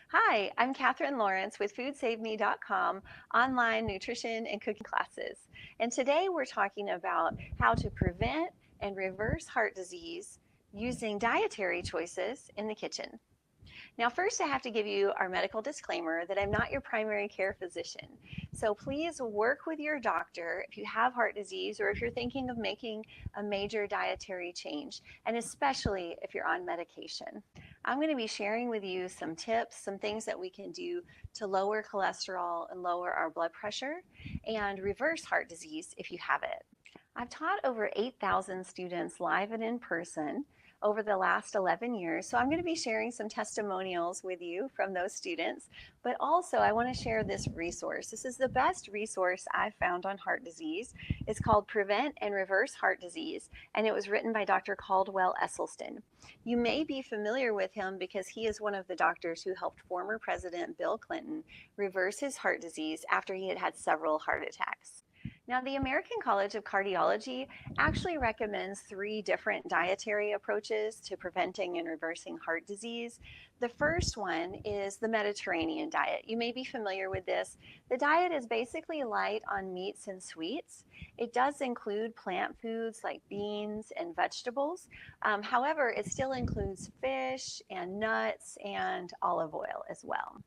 Hi, I'm Katherine Lawrence with FoodSaveMe.com online nutrition and cooking classes. And today we're talking about how to prevent and reverse heart disease using dietary choices in the kitchen. Now, first, I have to give you our medical disclaimer that I'm not your primary care physician. So please work with your doctor if you have heart disease or if you're thinking of making a major dietary change, and especially if you're on medication. I'm going to be sharing with you some tips, some things that we can do to lower cholesterol and lower our blood pressure and reverse heart disease if you have it. I've taught over 8,000 students live and in person over the last 11 years. So I'm going to be sharing some testimonials with you from those students, but also I want to share this resource. This is the best resource I've found on heart disease. It's called Prevent and Reverse Heart Disease, and it was written by Dr. Caldwell Esselstyn. You may be familiar with him because he is one of the doctors who helped former President Bill Clinton reverse his heart disease after he had had several heart attacks. Now, the American College of Cardiology actually recommends 3 different dietary approaches to preventing and reversing heart disease. The first one is the Mediterranean diet. You may be familiar with this. The diet is basically light on meats and sweets. It does include plant foods like beans and vegetables. However, it still includes fish and nuts and olive oil as well.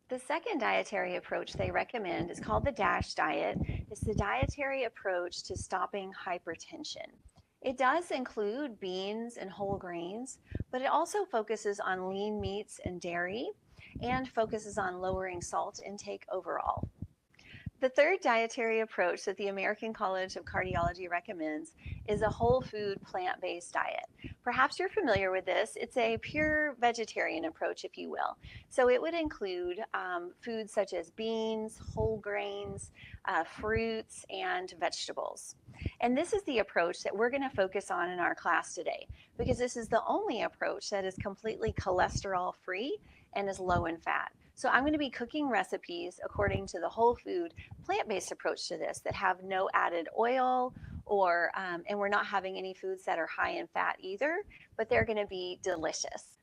The second dietary approach they recommend is called the DASH diet. It's the dietary approach to stopping hypertension. It does include beans and whole grains, but it also focuses on lean meats and dairy and focuses on lowering salt intake overall. The third dietary approach that the American College of Cardiology recommends is a whole food plant-based diet. Perhaps you're familiar with this. It's a pure vegetarian approach, if you will. So it would include foods such as beans, whole grains, fruits, and vegetables. And this is the approach that we're going to focus on in our class today because this is the only approach that is completely cholesterol-free and is low in fat. So I'm going to be cooking recipes according to the whole food plant-based approach to this that have no added oil or and we're not having any foods that are high in fat either, but they're going to be delicious.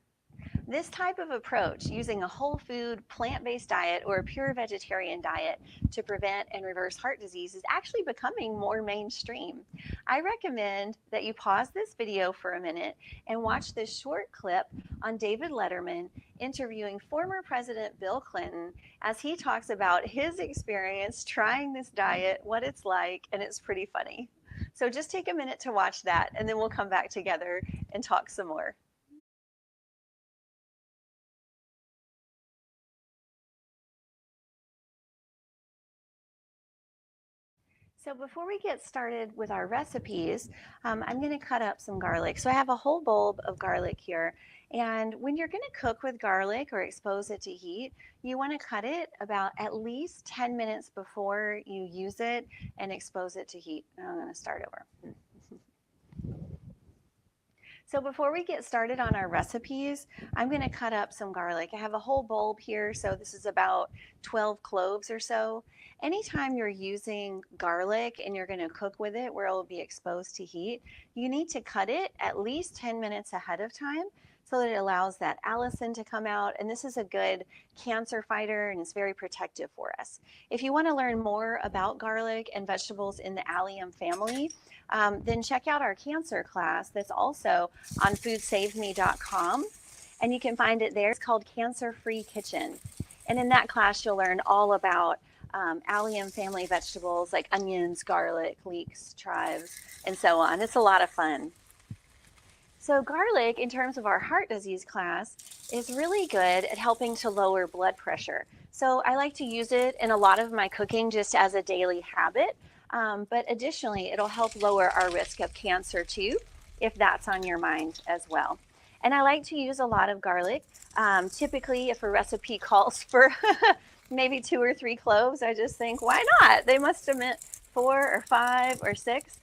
This type of approach, using a whole food, plant-based diet or a pure vegetarian diet to prevent and reverse heart disease, is actually becoming more mainstream. I recommend that you pause this video for a minute and watch this short clip on David Letterman interviewing former President Bill Clinton as he talks about his experience trying this diet, what it's like, and it's pretty funny. So just take a minute to watch that, and then we'll come back together and talk some more. So before we get started with our recipes, I'm going to cut up some garlic. So I have a whole bulb of garlic here. And when you're going to cook with garlic or expose it to heat, you want to cut it about at least 10 minutes before you use it and expose it to heat. I'm going to start over. So before we get started on our recipes, I'm going to cut up some garlic. I have a whole bulb here, so this is about 12 cloves or so. Anytime you're using garlic and you're going to cook with it where it will be exposed to heat, you need to cut it at least 10 minutes ahead of time so that it allows that allicin to come out. And this is a good cancer fighter and it's very protective for us. If you want to learn more about garlic and vegetables in the allium family, then check out our cancer class that's also on FoodSaveMe.com, and you can find it there. It's called Cancer Free Kitchen. And in that class, you'll learn all about allium family vegetables like onions, garlic, leeks, chives, and so on. It's a lot of fun. So garlic, in terms of our heart disease class, is really good at helping to lower blood pressure. So I like to use it in a lot of my cooking just as a daily habit. But additionally, it'll help lower our risk of cancer too, if that's on your mind as well. And I like to use a lot of garlic. Typically, if a recipe calls for maybe 2 or 3 cloves, I just think, why not? They must have meant 4 or 5 or 6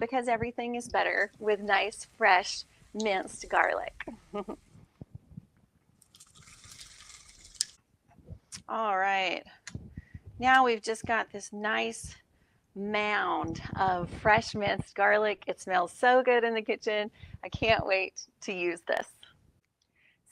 because everything is better with nice, fresh, minced garlic. All right. Now we've just got this nice mound of fresh minced garlic. It smells so good in the kitchen. I can't wait to use this.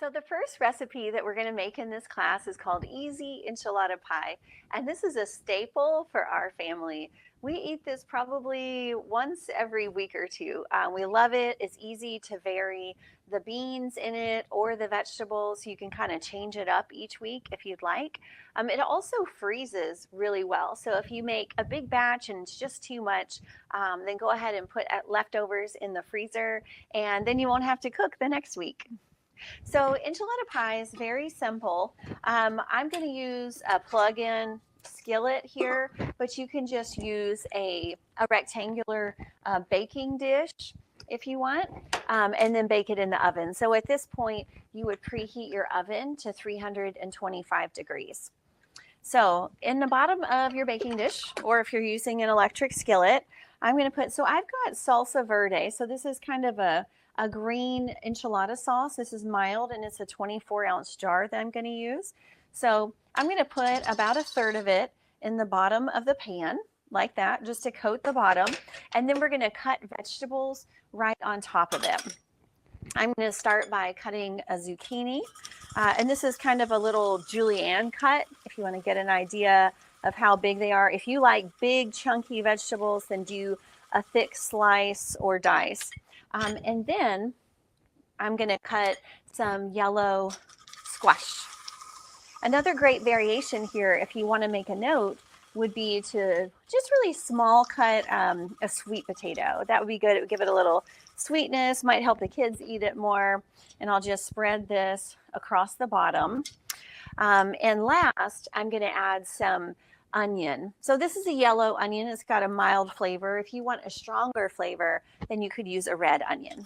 So the first recipe that we're going to make in this class is called Easy Enchilada Pie, and this is a staple for our family. We eat this probably once every week or two. We love it. It's easy to vary the beans in it or the vegetables. You can kind of change it up each week if you'd like. It also freezes really well. So if you make a big batch and it's just too much, then go ahead and put leftovers in the freezer, and then you won't have to cook the next week. So enchilada pie is very simple. I'm going to use a plug-in skillet here, but you can just use a rectangular baking dish if you want, and then bake it in the oven. So at this point, you would preheat your oven to 325 degrees. So in the bottom of your baking dish, or if you're using an electric skillet, I'm going to put, so I've got salsa verde. So this is kind of a green enchilada sauce. This is mild, and it's a 24-ounce jar that I'm going to use. So I'm going to put about a third of it in the bottom of the pan, like that, just to coat the bottom. And then we're going to cut vegetables right on top of it. I'm going to start by cutting a zucchini. And this is kind of a little julienne cut, if you want to get an idea of how big they are. If you like big, chunky vegetables, then do a thick slice or dice. And then I'm going to cut some yellow squash. Another great variation here, if you want to make a note, would be to just really small cut a sweet potato. That would be good. It would give it a little sweetness, might help the kids eat it more. And I'll just spread this across the bottom. And last, I'm going to add some onion. So this is a yellow onion. It's got a mild flavor. If you want a stronger flavor, then you could use a red onion.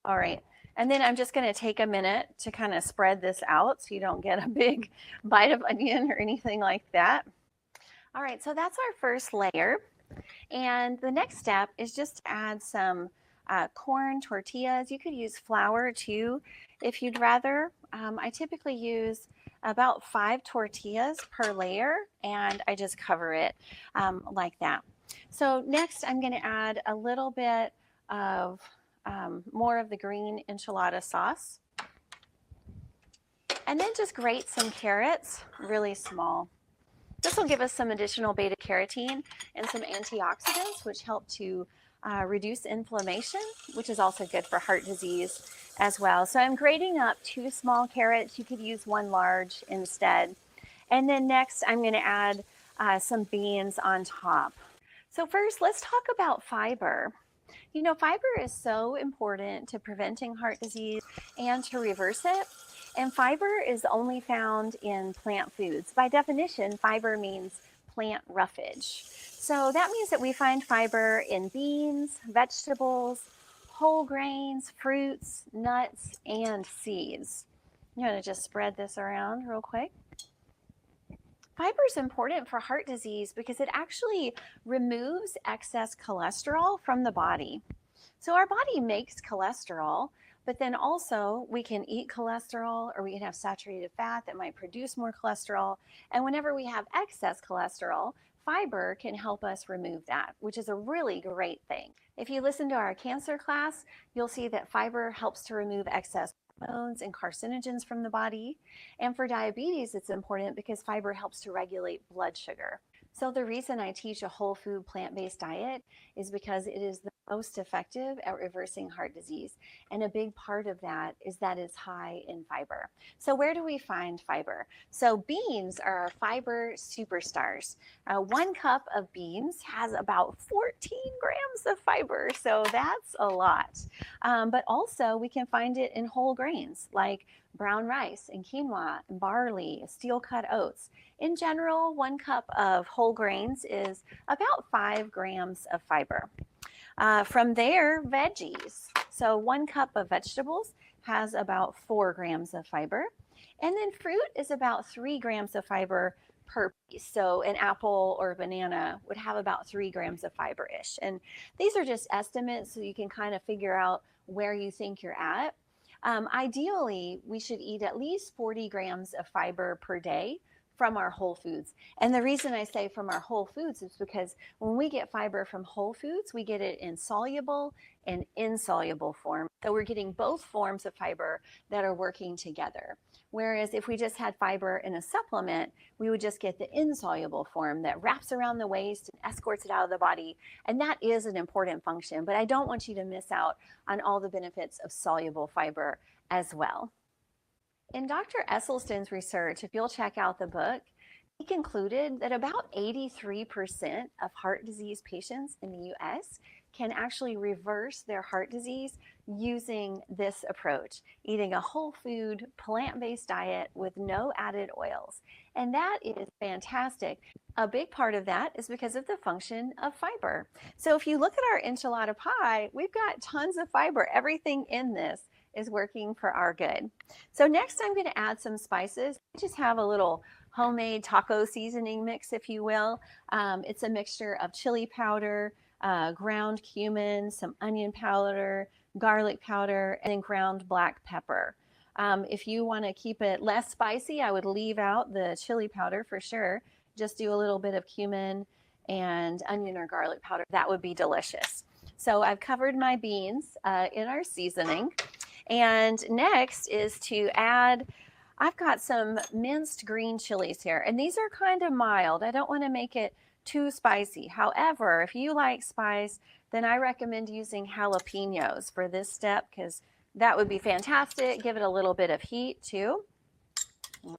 All right, and then I'm just going to take a minute to kind of spread this out so you don't get a big bite of onion or anything like that. All right, so that's our first layer. And the next step is just to add some corn tortillas. You could use flour too if you'd rather. I typically use about 5 tortillas per layer, and I just cover it like that. So next I'm going to add a little bit of more of the green enchilada sauce. And then just grate some carrots, really small. This will give us some additional beta carotene and some antioxidants, which help to reduce inflammation, which is also good for heart disease as well. So I'm grating up 2 small carrots. You could use 1 large instead. And then next, I'm going to add some beans on top. So first, let's talk about fiber. You know, fiber is so important to preventing heart disease and to reverse it. And fiber is only found in plant foods. By definition, fiber means plant roughage. So that means that we find fiber in beans, vegetables, whole grains, fruits, nuts, and seeds. I'm going to just spread this around real quick. Fiber is important for heart disease because it actually removes excess cholesterol from the body. So our body makes cholesterol, but then also we can eat cholesterol, or we can have saturated fat that might produce more cholesterol. And whenever we have excess cholesterol, fiber can help us remove that, which is a really great thing. If you listen to our cancer class, you'll see that fiber helps to remove excess hormones and carcinogens from the body. And for diabetes, it's important because fiber helps to regulate blood sugar. So the reason I teach a whole food plant-based diet is because it is the most effective at reversing heart disease. And a big part of that is that it's high in fiber. So where do we find fiber? So beans are our fiber superstars. 1 cup of beans has about 14 grams of fiber, so that's a lot. But also we can find it in whole grains like brown rice and quinoa and barley, steel-cut oats. In general, 1 cup of whole grains is about 5 grams of fiber. From there, veggies. So 1 cup of vegetables has about 4 grams of fiber. And then fruit is about 3 grams of fiber per piece. So an apple or a banana would have about 3 grams of fiber-ish. And these are just estimates, so you can kind of figure out where you think you're at. Ideally, we should eat at least 40 grams of fiber per day from our whole foods. And the reason I say from our whole foods is because when we get fiber from whole foods, we get it in soluble and insoluble form. So we're getting both forms of fiber that are working together. Whereas if we just had fiber in a supplement, we would just get the insoluble form that wraps around the waist and escorts it out of the body. And that is an important function, but I don't want you to miss out on all the benefits of soluble fiber as well. In Dr. Esselstyn's research, if you'll check out the book, he concluded that about 83% of heart disease patients in the US can actually reverse their heart disease using this approach, eating a whole food, plant-based diet with no added oils. And that is fantastic. A big part of that is because of the function of fiber. So if you look at our enchilada pie, we've got tons of fiber. Everything in this is working for our good. So next I'm going to add some spices. I just have a little homemade taco seasoning mix, if you will. It's a mixture of chili powder, ground cumin, some onion powder, garlic powder, and then ground black pepper. If you want to keep it less spicy, I would leave out the chili powder for sure. Just do a little bit of cumin and onion or garlic powder. That would be delicious. So I've covered my beans in our seasoning. And next is to add, I've got some minced green chilies here, and these are kind of mild. I don't want to make it too spicy. However, if you like spice, then I recommend using jalapenos for this step because that would be fantastic. Give it a little bit of heat too. In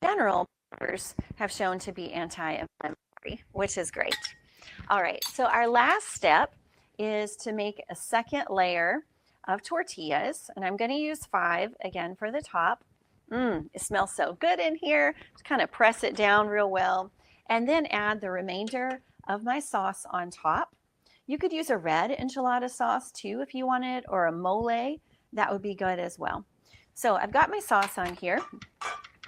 general, peppers have shown to be anti-inflammatory, which is great. All right, so our last step is to make a second layer of tortillas, and I'm going to use 5 again for the top. It smells so good in here. Just kind of press it down real well, and then add the remainder of my sauce on top. You could use a red enchilada sauce too if you wanted, or a mole. That would be good as well. So I've got my sauce on here.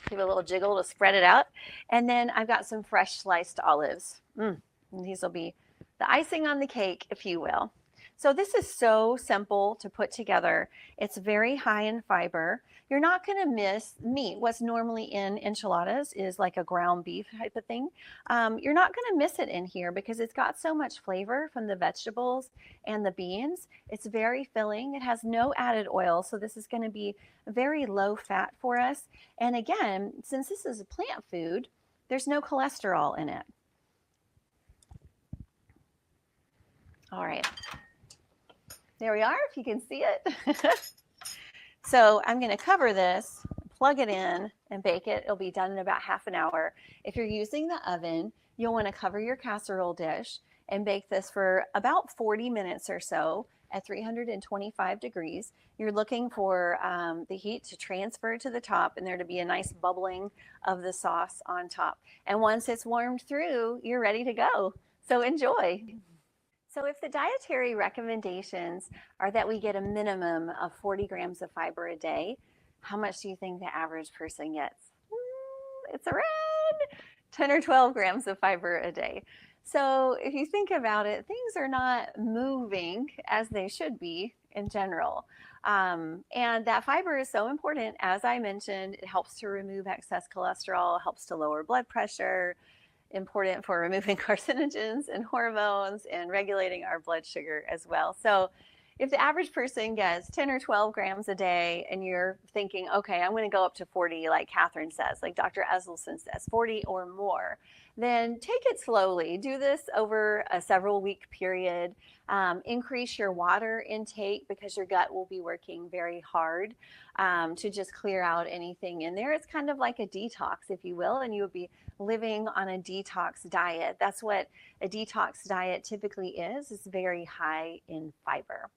Give it a little jiggle to spread it out, and then I've got some fresh sliced olives. These will be the icing on the cake, if you will. So this is so simple to put together. It's very high in fiber. You're not going to miss meat. What's normally in enchiladas is like a ground beef type of thing. You're not going to miss it in here because it's got so much flavor from the vegetables and the beans. It's very filling. It has no added oil, so this is going to be very low fat for us. And again, since this is a plant food, there's no cholesterol in it. All right. There we are, if you can see it. So I'm going to cover this, plug it in, and bake it. It'll be done in about half an hour. If you're using the oven, you'll want to cover your casserole dish and bake this for about 40 minutes or so at 325 degrees. You're looking for the heat to transfer to the top and there to be a nice bubbling of the sauce on top. And once it's warmed through, you're ready to go. So enjoy. So if the dietary recommendations are that we get a minimum of 40 grams of fiber a day, how much do you think the average person gets? It's around 10 or 12 grams of fiber a day. So if you think about it, things are not moving as they should be in general. And that fiber is so important. As I mentioned, it helps to remove excess cholesterol, helps to lower blood pressure, important for removing carcinogens and hormones and regulating our blood sugar as well. So if the average person gets 10 or 12 grams a day and you're thinking, okay, I'm going to go up to 40, like Katherine says, like Dr. Esselstyn says, 40 or more, then take it slowly. Do this over a several week period. Increase your water intake because your gut will be working very hard to just clear out anything in there. It's kind of like a detox, if you will, and you would be living on a detox diet. That's what a detox diet typically is. It's very high in fiber.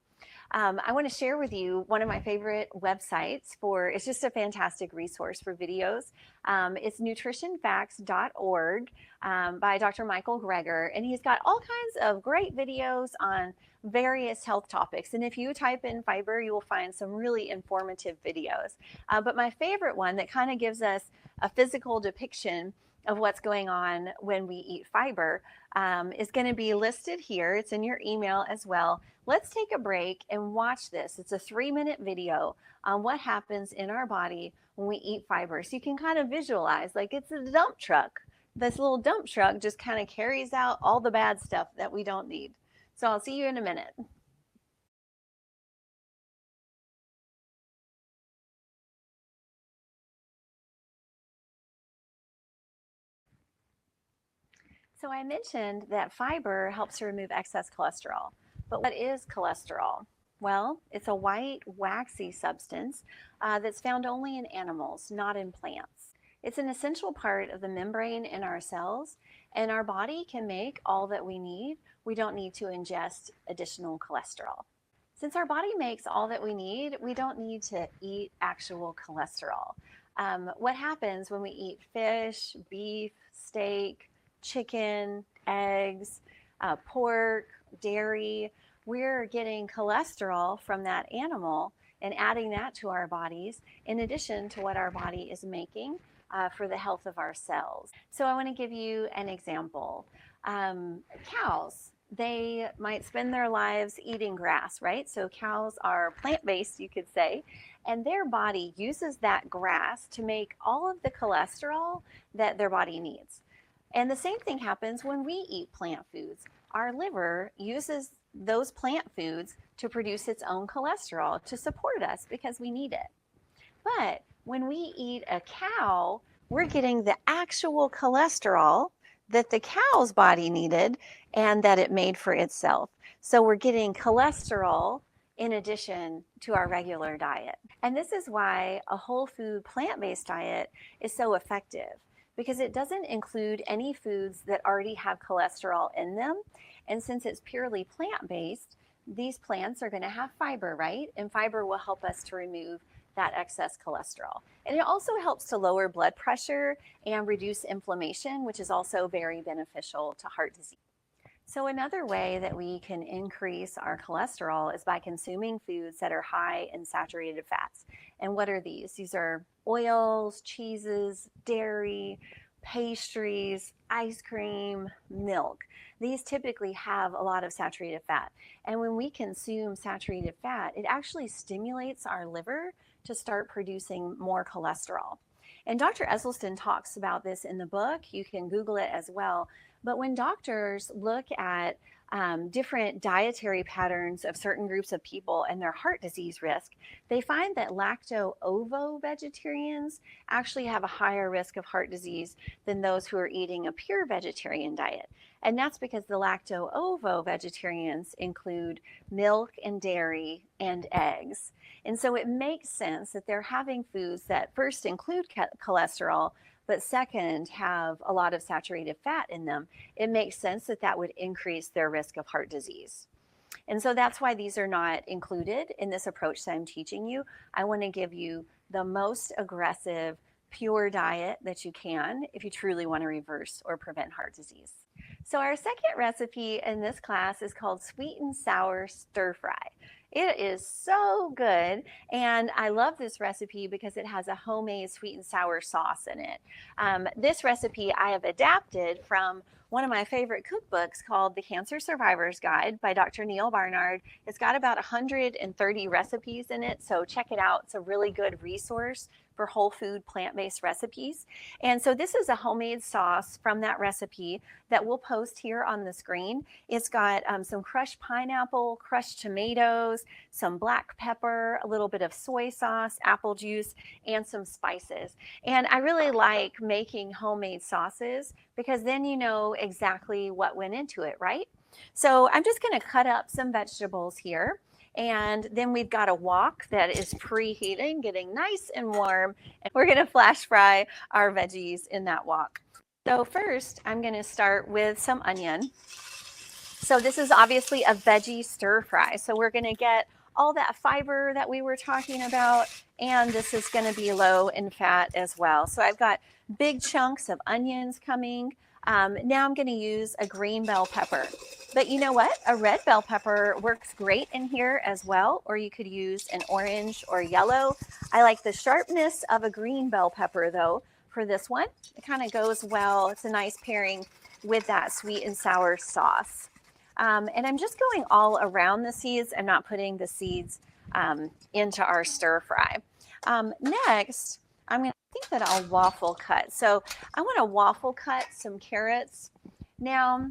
I want to share with you one of my favorite websites it's just a fantastic resource for videos. It's nutritionfacts.org by Dr. Michael Greger, and he's got all kinds of great videos on various health topics. And if you type in fiber, you will find some really informative videos. But my favorite one that kind of gives us a physical depiction of what's going on when we eat fiber is going to be listed here. It's in your email as well. Let's take a break and watch this. It's a 3-minute video on what happens in our body when we eat fiber. So you can kind of visualize like it's a dump truck. This little dump truck just kind of carries out all the bad stuff that we don't need. So I'll see you in a minute. So I mentioned that fiber helps to remove excess cholesterol. But what is cholesterol? Well, it's a white, waxy substance that's found only in animals, not in plants. It's an essential part of the membrane in our cells, and our body can make all that we need. We don't need to ingest additional cholesterol. Since our body makes all that we need, we don't need to eat actual cholesterol. What happens when we eat fish, beef, steak, chicken, eggs, pork, dairy? We're getting cholesterol from that animal and adding that to our bodies in addition to what our body is making for the health of our cells. So I want to give you an example. Cows, they might spend their lives eating grass, right? So cows are plant-based, you could say, and their body uses that grass to make all of the cholesterol that their body needs. And the same thing happens when we eat plant foods. Our liver uses those plant foods to produce its own cholesterol to support us because we need it. But when we eat a cow, we're getting the actual cholesterol that the cow's body needed and that it made for itself. So we're getting cholesterol in addition to our regular diet. And this is why a whole food plant-based diet is so effective, because it doesn't include any foods that already have cholesterol in them. And since it's purely plant-based, these plants are going to have fiber, right? And fiber will help us to remove that excess cholesterol. And it also helps to lower blood pressure and reduce inflammation, which is also very beneficial to heart disease. So another way that we can increase our cholesterol is by consuming foods that are high in saturated fats. And what are these? These are oils, cheeses, dairy, pastries, ice cream, milk. These typically have a lot of saturated fat. And when we consume saturated fat, it actually stimulates our liver to start producing more cholesterol. And Dr. Esselstyn talks about this in the book. You can Google it as well. But when doctors look at different dietary patterns of certain groups of people and their heart disease risk, they find that lacto-ovo vegetarians actually have a higher risk of heart disease than those who are eating a pure vegetarian diet. And that's because the lacto-ovo vegetarians include milk and dairy and eggs. And so it makes sense that they're having foods that first include cholesterol, but second, have a lot of saturated fat in them. It makes sense that that would increase their risk of heart disease. And so that's why these are not included in this approach that I'm teaching you. I want to give you the most aggressive, pure diet that you can if you truly want to reverse or prevent heart disease. So our second recipe in this class is called sweet and sour stir fry. It is so good, and I love this recipe because it has a homemade sweet and sour sauce in it. This recipe I have adapted from one of my favorite cookbooks called The Cancer Survivor's Guide by Dr. Neil Barnard. It's got about 130 recipes in it, so check it out. It's a really good resource for whole food plant-based recipes. And so this is a homemade sauce from that recipe that we'll post here on the screen. It's got some crushed pineapple, crushed tomatoes, some black pepper, a little bit of soy sauce, apple juice, and some spices. And I really like making homemade sauces because then you know exactly what went into it, right? So I'm just going to cut up some vegetables here. And then we've got a wok that is preheating, getting nice and warm. And we're going to flash fry our veggies in that wok. So first, I'm going to start with some onion. So this is obviously a veggie stir fry. So we're going to get all that fiber that we were talking about, and this is going to be low in fat as well. So I've got big chunks of onions coming. Now I'm going to use a green bell pepper. But you know what? A red bell pepper works great in here as well, or you could use an orange or yellow. I like the sharpness of a green bell pepper, though, for this one. It kind of goes well. It's a nice pairing with that sweet and sour sauce. And I'm just going all around the seeds. I'm not putting the seeds into our stir fry. Next, I think that I'll waffle cut. So I want to waffle cut some carrots. Now,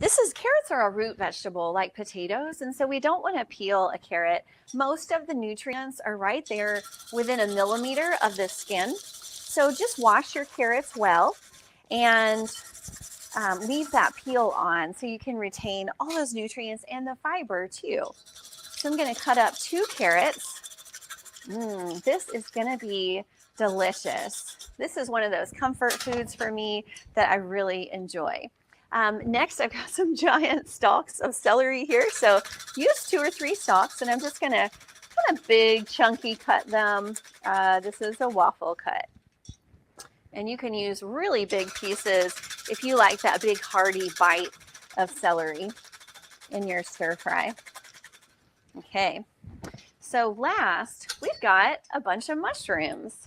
carrots are a root vegetable like potatoes, and so we don't want to peel a carrot. Most of the nutrients are right there within a millimeter of the skin. So just wash your carrots well and leave that peel on so you can retain all those nutrients and the fiber too. So I'm going to cut up 2 carrots. This is going to be delicious. This is one of those comfort foods for me that I really enjoy. Next, I've got some giant stalks of celery here. So use 2 or 3 stalks, and I'm just going to kind of big, chunky cut them. This is a waffle cut. And you can use really big pieces if you like that big, hearty bite of celery in your stir fry. Okay. So last, we've got a bunch of mushrooms.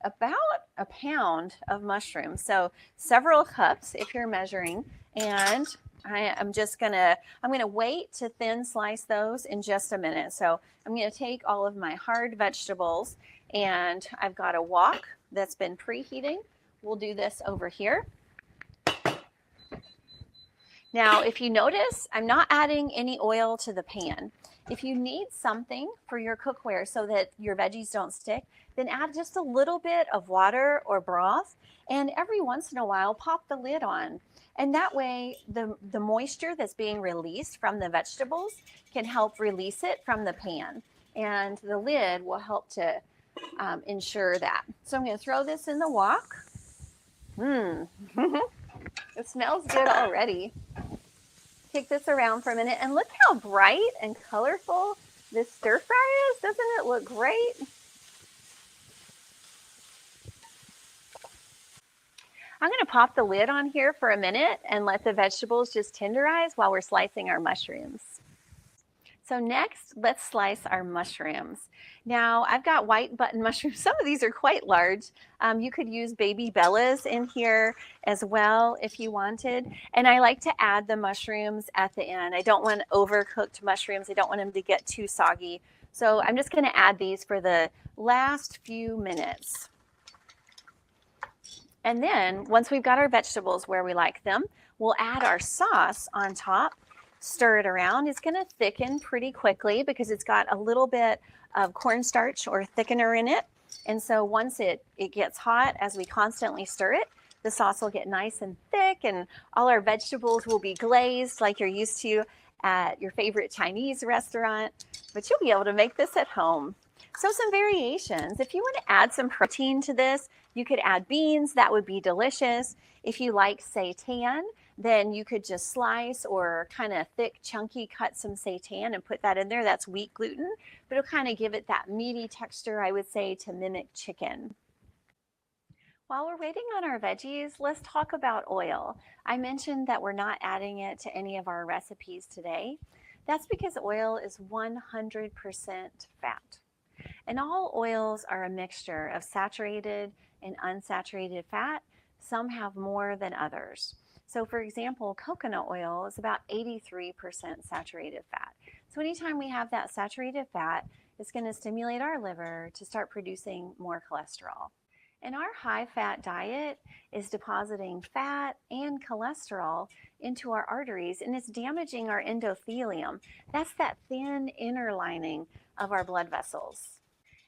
About a pound of mushrooms, so several cups if you're measuring. And I'm gonna wait to thin slice those in just a minute. So I'm gonna take all of my hard vegetables, and I've got a wok that's been preheating. We'll do this over here. Now, if you notice, I'm not adding any oil to the pan. If you need something for your cookware so that your veggies don't stick, then add just a little bit of water or broth, and every once in a while pop the lid on. And that way the moisture that's being released from the vegetables can help release it from the pan, and the lid will help to ensure that. So I'm going to throw this in the wok. It smells good already. Take this around for a minute, and look how bright and colorful this stir fry is. Doesn't it look great? I'm going to pop the lid on here for a minute and let the vegetables just tenderize while we're slicing our mushrooms. So next, let's slice our mushrooms. Now, I've got white button mushrooms. Some of these are quite large. You could use baby bellas in here as well if you wanted. And I like to add the mushrooms at the end. I don't want overcooked mushrooms. I don't want them to get too soggy. So I'm just going to add these for the last few minutes. And then once we've got our vegetables where we like them, we'll add our sauce on top. Stir it around. It's going to thicken pretty quickly because it's got a little bit of cornstarch or thickener in it. And so once it gets hot, as we constantly stir it, the sauce will get nice and thick, and all our vegetables will be glazed like you're used to at your favorite Chinese restaurant. But you'll be able to make this at home. So some variations. If you want to add some protein to this, you could add beans. That would be delicious. If you like seitan, then you could just slice or kind of thick, chunky cut some seitan and put that in there. That's wheat gluten, but it'll kind of give it that meaty texture, I would say, to mimic chicken. While we're waiting on our veggies, let's talk about oil. I mentioned that we're not adding it to any of our recipes today. That's because oil is 100% fat. And all oils are a mixture of saturated and unsaturated fat. Some have more than others. So for example, coconut oil is about 83% saturated fat. So anytime we have that saturated fat, it's going to stimulate our liver to start producing more cholesterol. And our high-fat diet is depositing fat and cholesterol into our arteries, and it's damaging our endothelium. That's that thin inner lining of our blood vessels.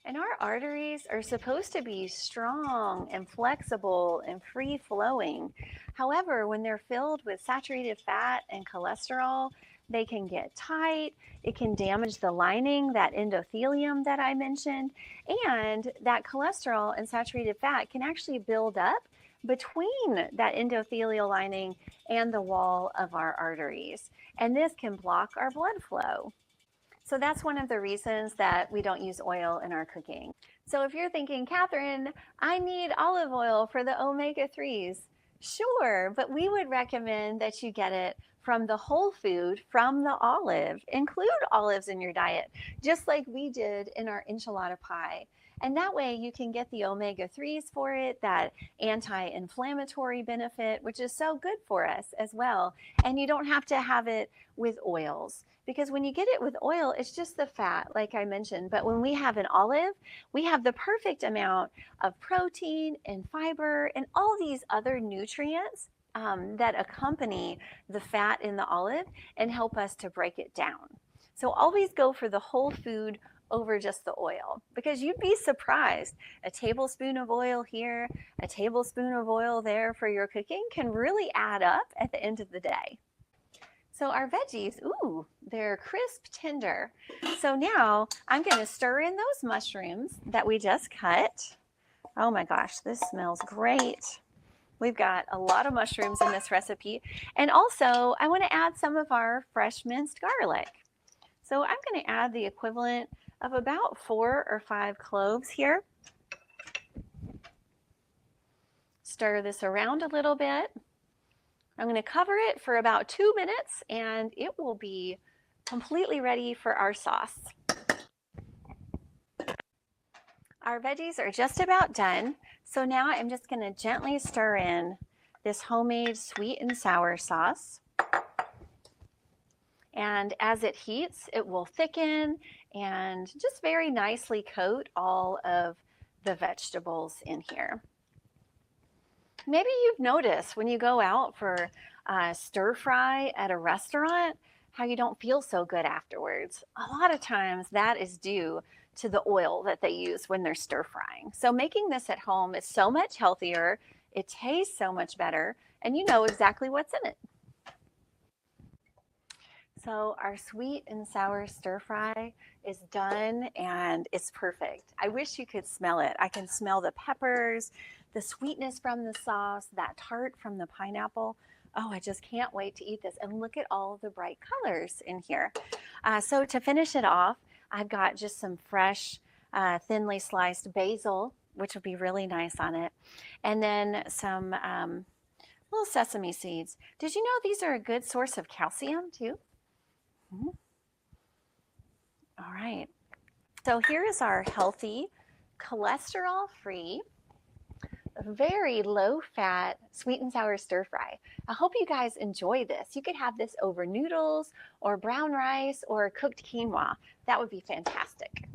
And our arteries are supposed to be strong and flexible and free-flowing. However, when they're filled with saturated fat and cholesterol, they can get tight. It can damage the lining, that endothelium that I mentioned, and that cholesterol and saturated fat can actually build up between that endothelial lining and the wall of our arteries. And this can block our blood flow. So that's one of the reasons that we don't use oil in our cooking. So if you're thinking, Katherine, I need olive oil for the omega-3s, sure, but we would recommend that you get it from the whole food, from the olive. Include olives in your diet, just like we did in our enchilada pie. And that way you can get the omega-3s for it, that anti-inflammatory benefit, which is so good for us as well. And you don't have to have it with oils, because when you get it with oil, it's just the fat, like I mentioned. But when we have an olive, we have the perfect amount of protein and fiber and all these other nutrients that accompany the fat in the olive and help us to break it down. So always go for the whole food over just the oil, because you'd be surprised. A tablespoon of oil here, a tablespoon of oil there for your cooking can really add up at the end of the day. So our veggies, ooh, they're crisp, tender. So now I'm going to stir in those mushrooms that we just cut. Oh my gosh, this smells great. We've got a lot of mushrooms in this recipe. And also, I want to add some of our fresh minced garlic. So I'm going to add the equivalent of about 4 or 5 cloves here. Stir this around a little bit. I'm going to cover it for about 2 minutes and it will be completely ready for our sauce. Our veggies are just about done. So now I'm just going to gently stir in this homemade sweet and sour sauce. And as it heats, it will thicken and just very nicely coat all of the vegetables in here. Maybe you've noticed when you go out for stir fry at a restaurant, how you don't feel so good afterwards. A lot of times that is due to the oil that they use when they're stir frying. So making this at home is so much healthier, it tastes so much better, and you know exactly what's in it. So our sweet and sour stir fry is done and it's perfect. I wish you could smell it. I can smell the peppers, the sweetness from the sauce, that tart from the pineapple. Oh, I just can't wait to eat this. And look at all the bright colors in here. So to finish it off, I've got just some fresh, thinly sliced basil, which would be really nice on it. And then some little sesame seeds. Did you know these are a good source of calcium too? All right. So here is our healthy, cholesterol-free, very low-fat sweet and sour stir fry. I hope you guys enjoy this. You could have this over noodles or brown rice or cooked quinoa. That would be fantastic.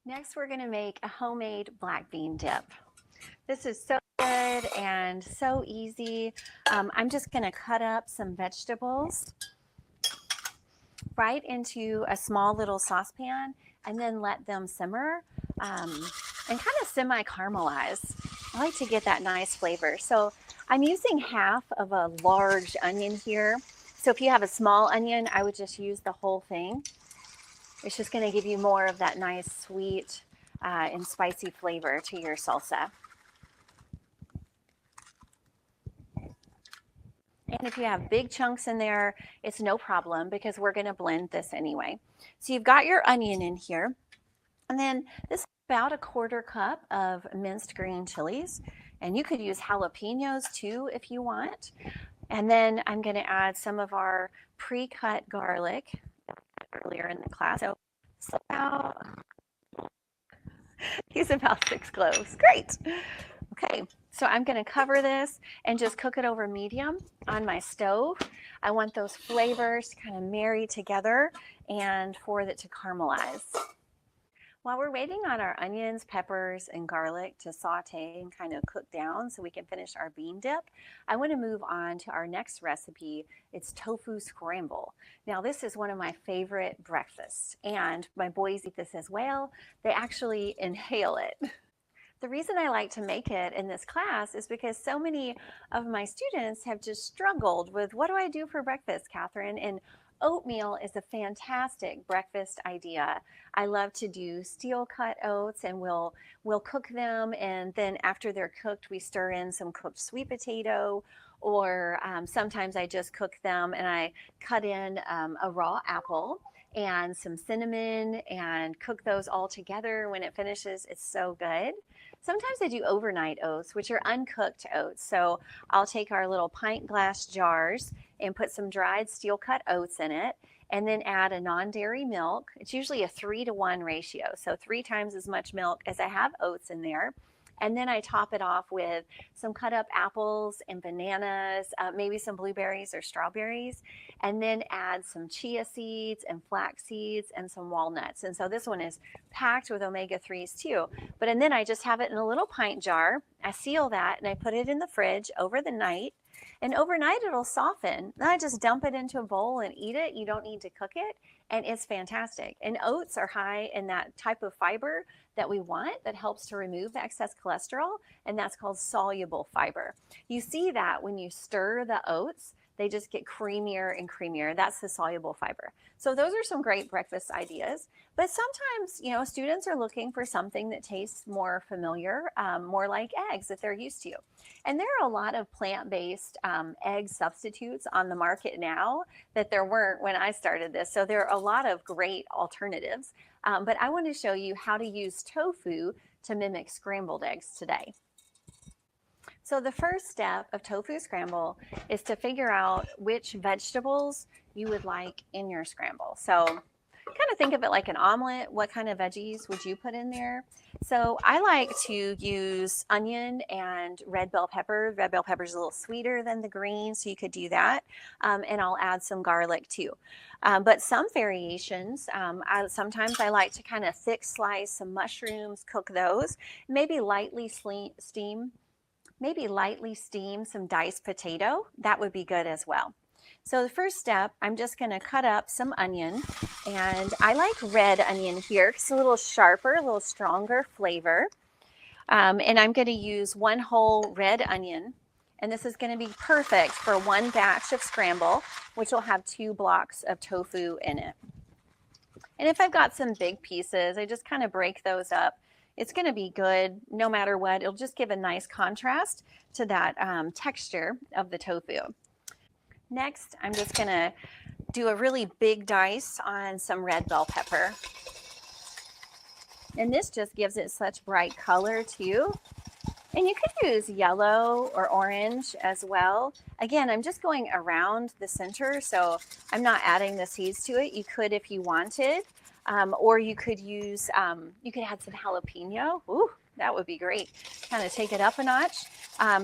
Next, we're going to make a homemade black bean dip. This is so good and so easy. I'm just going to cut up some vegetables right into a small little saucepan and then let them simmer and kind of semi-caramelize. I like to get that nice flavor. So I'm using half of a large onion here. So if you have a small onion, I would just use the whole thing. It's just going to give you more of that nice sweet and spicy flavor to your salsa. And if you have big chunks in there, it's no problem because we're going to blend this anyway. So you've got your onion in here. And then this is about a 1/4 cup of minced green chilies. And you could use jalapenos too if you want. And then I'm going to add some of our pre-cut garlic earlier in the class. So use about 6 cloves. Great. Okay, so I'm going to cover this and just cook it over medium on my stove. I want those flavors to kind of marry together and for it to caramelize. While we're waiting on our onions, peppers, and garlic to saute and kind of cook down so we can finish our bean dip, I want to move on to our next recipe. It's tofu scramble. Now, this is one of my favorite breakfasts, and my boys eat this as well. They actually inhale it. The reason I like to make it in this class is because so many of my students have just struggled with, what do I do for breakfast, Katherine? And oatmeal is a fantastic breakfast idea. I love to do steel cut oats, and we'll cook them, and then after they're cooked, we stir in some cooked sweet potato, or sometimes I just cook them and I cut in a raw apple and some cinnamon and cook those all together. When it finishes, it's so good. Sometimes I do overnight oats, which are uncooked oats. So I'll take our little pint glass jars and put some dried steel cut oats in it. and then add a non-dairy milk. It's usually a 3-to-1 ratio, so 3 times as much milk as I have oats in there. And then I top it off with some cut up apples and bananas, maybe some blueberries or strawberries, and then add some chia seeds and flax seeds and some walnuts. And so this one is packed with omega-3s too. And then I just have it in a little pint jar. I seal that and I put it in the fridge over the night. And overnight it'll soften. Then I just dump it into a bowl and eat it. You don't need to cook it. And it's fantastic. And oats are high in that type of fiber that we want that helps to remove the excess cholesterol, and that's called soluble fiber. You see that when you stir the oats, they just get creamier and creamier. That's the soluble fiber. So those are some great breakfast ideas. But sometimes, students are looking for something that tastes more familiar, more like eggs that they're used to. And there are a lot of plant-based egg substitutes on the market now that there weren't when I started this. So there are a lot of great alternatives. But I want to show you how to use tofu to mimic scrambled eggs today. So the first step of tofu scramble is to figure out which vegetables you would like in your scramble. So kind of think of it like an omelet. What kind of veggies would you put in there? So I like to use onion and red bell pepper. Red bell pepper is a little sweeter than the green, so you could do that. And I'll add some garlic too. But some variations, sometimes I like to kind of thick slice some mushrooms, cook those, maybe lightly steam some diced potato. That would be good as well. So the first step, I'm just going to cut up some onion, and I like red onion here. It's a little sharper, a little stronger flavor. And I'm going to use 1 whole red onion, and this is going to be perfect for 1 batch of scramble, which will have 2 blocks of tofu in it. And if I've got some big pieces, I just kind of break those up. It's going to be good no matter what. It'll just give a nice contrast to that texture of the tofu. Next, I'm just going to do a really big dice on some red bell pepper. And this just gives it such bright color too. And you could use yellow or orange as well. Again, I'm just going around the center, so I'm not adding the seeds to it. You could if you wanted, or you could use, you could add some jalapeno. Ooh, that would be great. Kind of take it up a notch.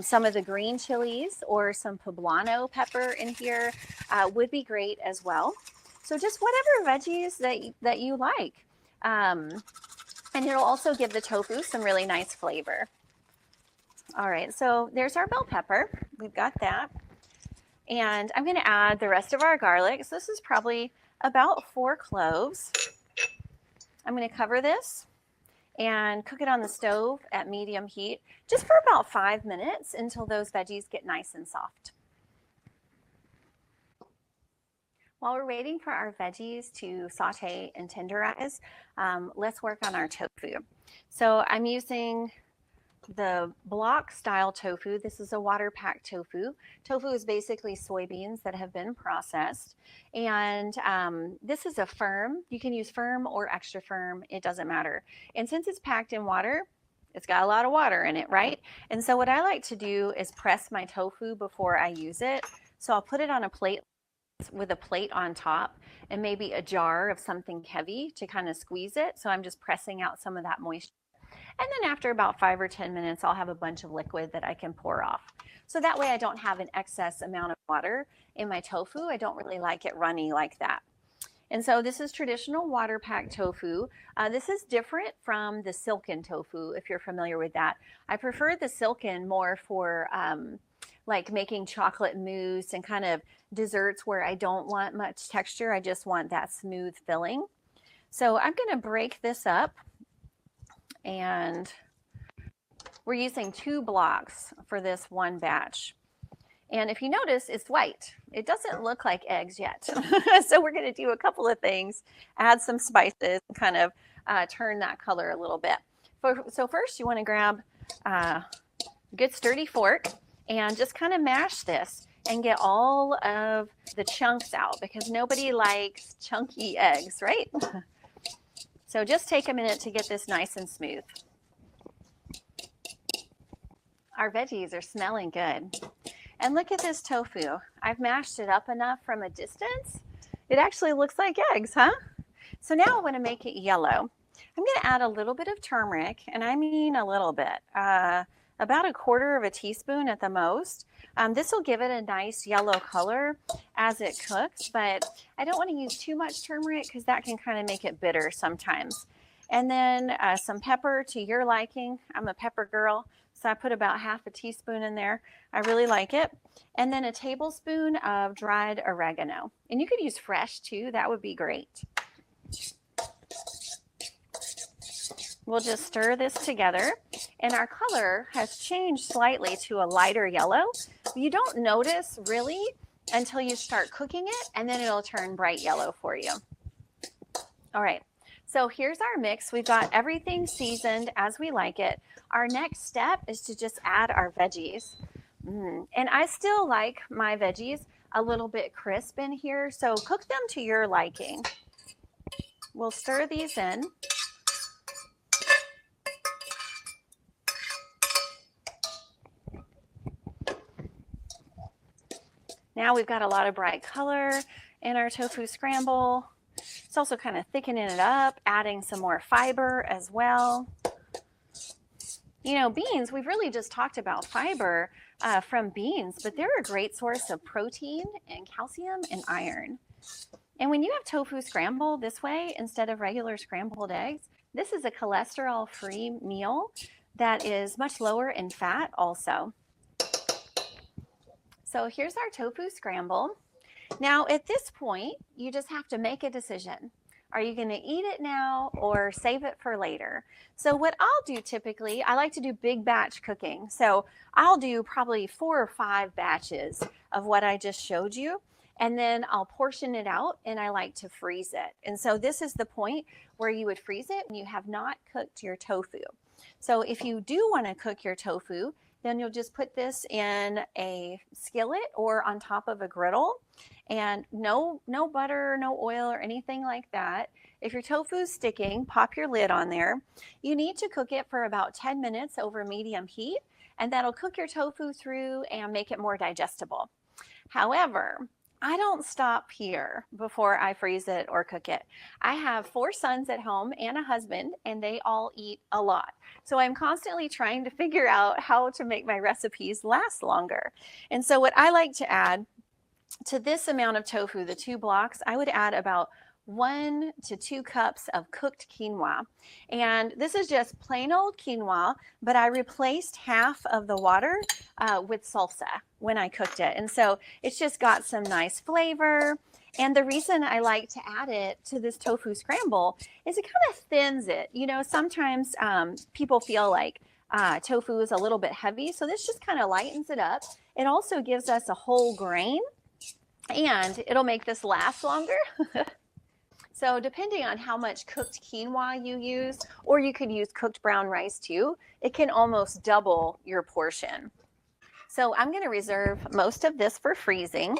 Some of the green chilies or some poblano pepper in here would be great as well. So just whatever veggies that you like. And it'll also give the tofu some really nice flavor. All right, so there's our bell pepper. We've got that. And I'm going to add the rest of our garlic. So this is probably about 4 cloves. I'm going to cover this and cook it on the stove at medium heat just for about 5 minutes until those veggies get nice and soft. While we're waiting for our veggies to saute and tenderize, let's work on our tofu. So I'm using the block style tofu. This is a water packed tofu. Tofu is basically soybeans that have been processed. And this is a firm. You can use firm or extra firm. It doesn't matter. And since it's packed in water, it's got a lot of water in it, right? And so what I like to do is press my tofu before I use it. So I'll put it on a plate with a plate on top and maybe a jar of something heavy to kind of squeeze it. So I'm just pressing out some of that moisture. And then after about 5 or 10 minutes, I'll have a bunch of liquid that I can pour off. So that way I don't have an excess amount of water in my tofu. I don't really like it runny like that. And so this is traditional water packed tofu. This is different from the silken tofu, if you're familiar with that. I prefer the silken more for like making chocolate mousse and kind of desserts where I don't want much texture. I just want that smooth filling. So I'm going to break this up. And we're using 2 blocks for this 1 batch. And if you notice, it's white. It doesn't look like eggs yet. So we're going to do a couple of things, add some spices, and kind of turn that color a little bit. So first you want to grab a good sturdy fork and just kind of mash this and get all of the chunks out, because nobody likes chunky eggs, right? So just take a minute to get this nice and smooth. Our veggies are smelling good. And look at this tofu. I've mashed it up enough from a distance. It actually looks like eggs, huh? So now I want to make it yellow. I'm going to add a little bit of turmeric, and I mean a little bit, about a quarter of a teaspoon at the most. This will give it a nice yellow color as it cooks, but I don't want to use too much turmeric because that can kind of make it bitter sometimes. And then some pepper to your liking. I'm a pepper girl, so I put about half a teaspoon in there. I really like it. And then a tablespoon of dried oregano. And you could use fresh too, that would be great. We'll just stir this together, and our color has changed slightly to a lighter yellow. You don't notice really until you start cooking it, and then it'll turn bright yellow for you. All right, so here's our mix. We've got everything seasoned as we like it. Our next step is to just add our veggies. And I still like my veggies a little bit crisp in here, so cook them to your liking. We'll stir these in. Now we've got a lot of bright color in our tofu scramble. It's also kind of thickening it up, adding some more fiber as well. You know, beans, we've really just talked about fiber from beans, but they're a great source of protein and calcium and iron. And when you have tofu scrambled this way instead of regular scrambled eggs, this is a cholesterol-free meal that is much lower in fat also. So here's our tofu scramble. Now at this point, you just have to make a decision. Are you going to eat it now or save it for later? So what I'll do typically, I like to do big batch cooking. So I'll do probably 4 or 5 batches of what I just showed you. And then I'll portion it out, and I like to freeze it. And so this is the point where you would freeze it when you have not cooked your tofu. So if you do want to cook your tofu, then you'll just put this in a skillet or on top of a griddle, and no butter, no oil or anything like that. If your tofu is sticking, pop your lid on there. You need to cook it for about 10 minutes over medium heat, and that'll cook your tofu through and make it more digestible. However, I don't stop here before I freeze it or cook it. I have 4 sons at home and a husband, and they all eat a lot. So I'm constantly trying to figure out how to make my recipes last longer. And so what I like to add to this amount of tofu, the 2 blocks, I would add about 1 to 2 cups of cooked quinoa. And this is just plain old quinoa, but I replaced half of the water with salsa when I cooked it. And so it's just got some nice flavor. And the reason I like to add it to this tofu scramble is it kind of thins it. You know, sometimes people feel like tofu is a little bit heavy, so this just kind of lightens it up. It also gives us a whole grain, and it'll make this last longer. So depending on how much cooked quinoa you use, or you could use cooked brown rice too, it can almost double your portion. So I'm going to reserve most of this for freezing,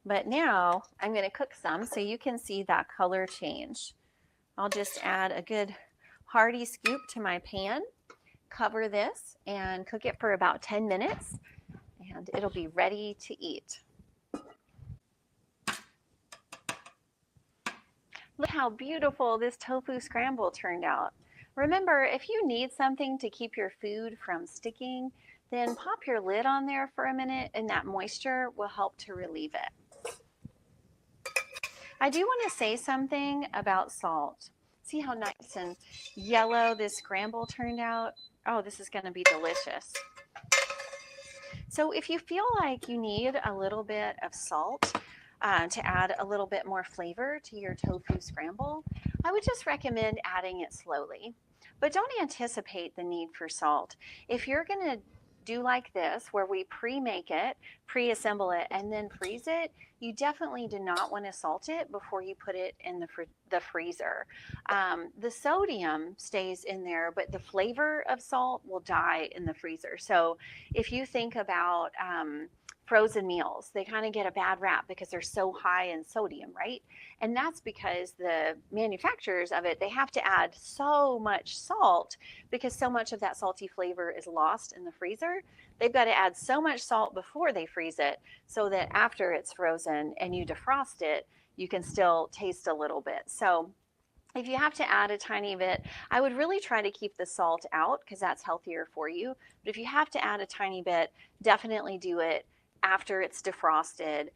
but now I'm going to cook some so you can see that color change. I'll just add a good hearty scoop to my pan, cover this, and cook it for about 10 minutes, and it'll be ready to eat. Look how beautiful this tofu scramble turned out. Remember, if you need something to keep your food from sticking, then pop your lid on there for a minute, and that moisture will help to relieve it. I do want to say something about salt. See how nice and yellow this scramble turned out? Oh, this is going to be delicious. So if you feel like you need a little bit of salt, to add a little bit more flavor to your tofu scramble, I would just recommend adding it slowly. But don't anticipate the need for salt. If you're going to do like this, where we pre-make it, pre-assemble it, and then freeze it, you definitely do not want to salt it before you put it in the freezer. The sodium stays in there, but the flavor of salt will die in the freezer. So if you think about frozen meals. They kind of get a bad rap because they're so high in sodium, right? And that's because the manufacturers of it, they have to add so much salt because so much of that salty flavor is lost in the freezer. They've got to add so much salt before they freeze it so that after it's frozen and you defrost it, you can still taste a little bit. So if you have to add a tiny bit, I would really try to keep the salt out because that's healthier for you. But if you have to add a tiny bit, definitely do it after it's defrosted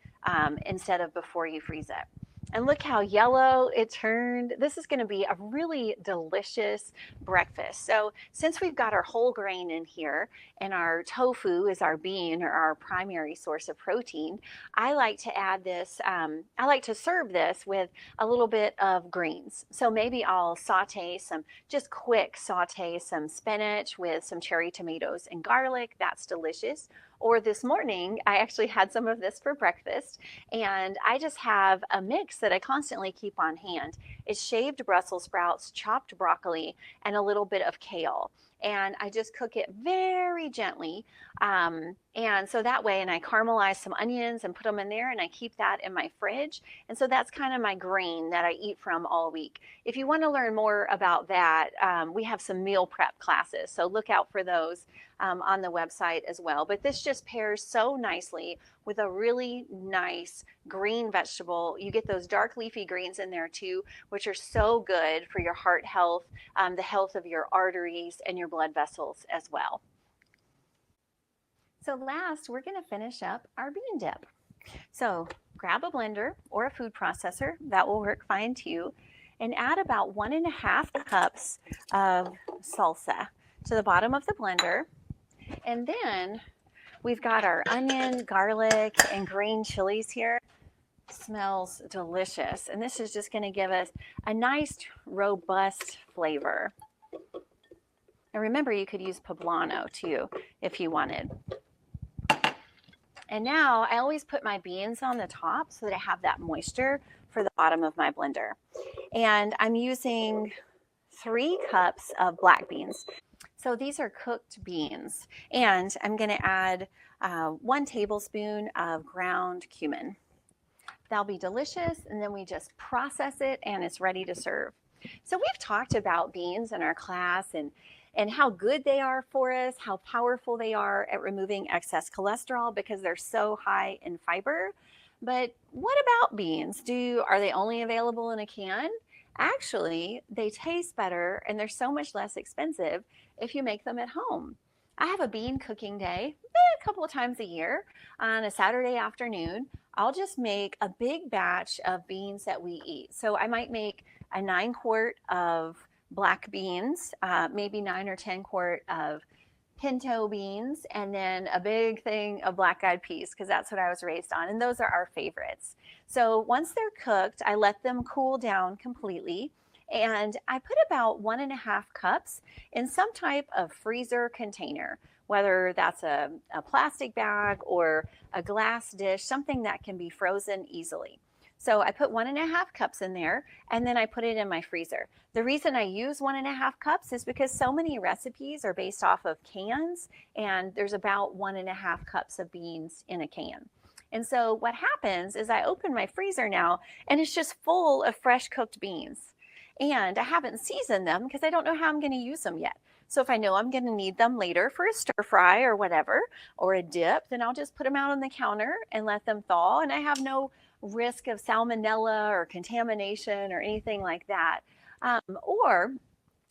instead of before you freeze it. And look how yellow it turned. This is going to be a really delicious breakfast. So since we've got our whole grain in here and our tofu is our bean or our primary source of protein, I like to add this, I like to serve this with a little bit of greens. So maybe I'll just quick saute some spinach with some cherry tomatoes and garlic. That's delicious. Or this morning, I actually had some of this for breakfast, and I just have a mix that I constantly keep on hand. It's shaved Brussels sprouts, chopped broccoli, and a little bit of kale. And I just cook it very gently. And so that way, and I caramelize some onions and put them in there, and I keep that in my fridge. And so that's kind of my grain that I eat from all week. If you want to learn more about that, we have some meal prep classes. So look out for those on the website as well. But this just pairs so nicely with a really nice green vegetable. You get those dark leafy greens in there too, which are so good for your heart health, the health of your arteries and your blood vessels as well. So last, we're going to finish up our bean dip. So grab a blender or a food processor, that will work fine too, and add about 1.5 cups of salsa to the bottom of the blender. And then we've got our onion, garlic, and green chilies here. Smells delicious. And this is just going to give us a nice, robust flavor. And remember, you could use poblano too if you wanted. And now I always put my beans on the top so that I have that moisture for the bottom of my blender. And I'm using 3 cups of black beans. So these are cooked beans. And I'm going to add 1 tablespoon of ground cumin. That'll be delicious. And then we just process it and it's ready to serve. So we've talked about beans in our class and how good they are for us, how powerful they are at removing excess cholesterol because they're so high in fiber. But what about beans? Are they only available in a can? Actually, they taste better and they're so much less expensive if you make them at home. I have a bean cooking day a couple of times a year on a Saturday afternoon. I'll just make a big batch of beans that we eat. So I might make a 9-quart of black beans, maybe 9 or 10 quart of pinto beans, and then a big thing of black-eyed peas because that's what I was raised on, and those are our favorites. So once they're cooked, I let them cool down completely, and I put about 1.5 cups in some type of freezer container, whether that's a plastic bag or a glass dish, something that can be frozen easily. So I put 1.5 cups in there and then I put it in my freezer. The reason I use 1.5 cups is because so many recipes are based off of cans and there's about 1.5 cups of beans in a can. And so what happens is I open my freezer now and it's just full of fresh cooked beans. And I haven't seasoned them because I don't know how I'm going to use them yet. So if I know I'm going to need them later for a stir fry or whatever, or a dip, then I'll just put them out on the counter and let them thaw. And I have no risk of salmonella or contamination or anything like that. Or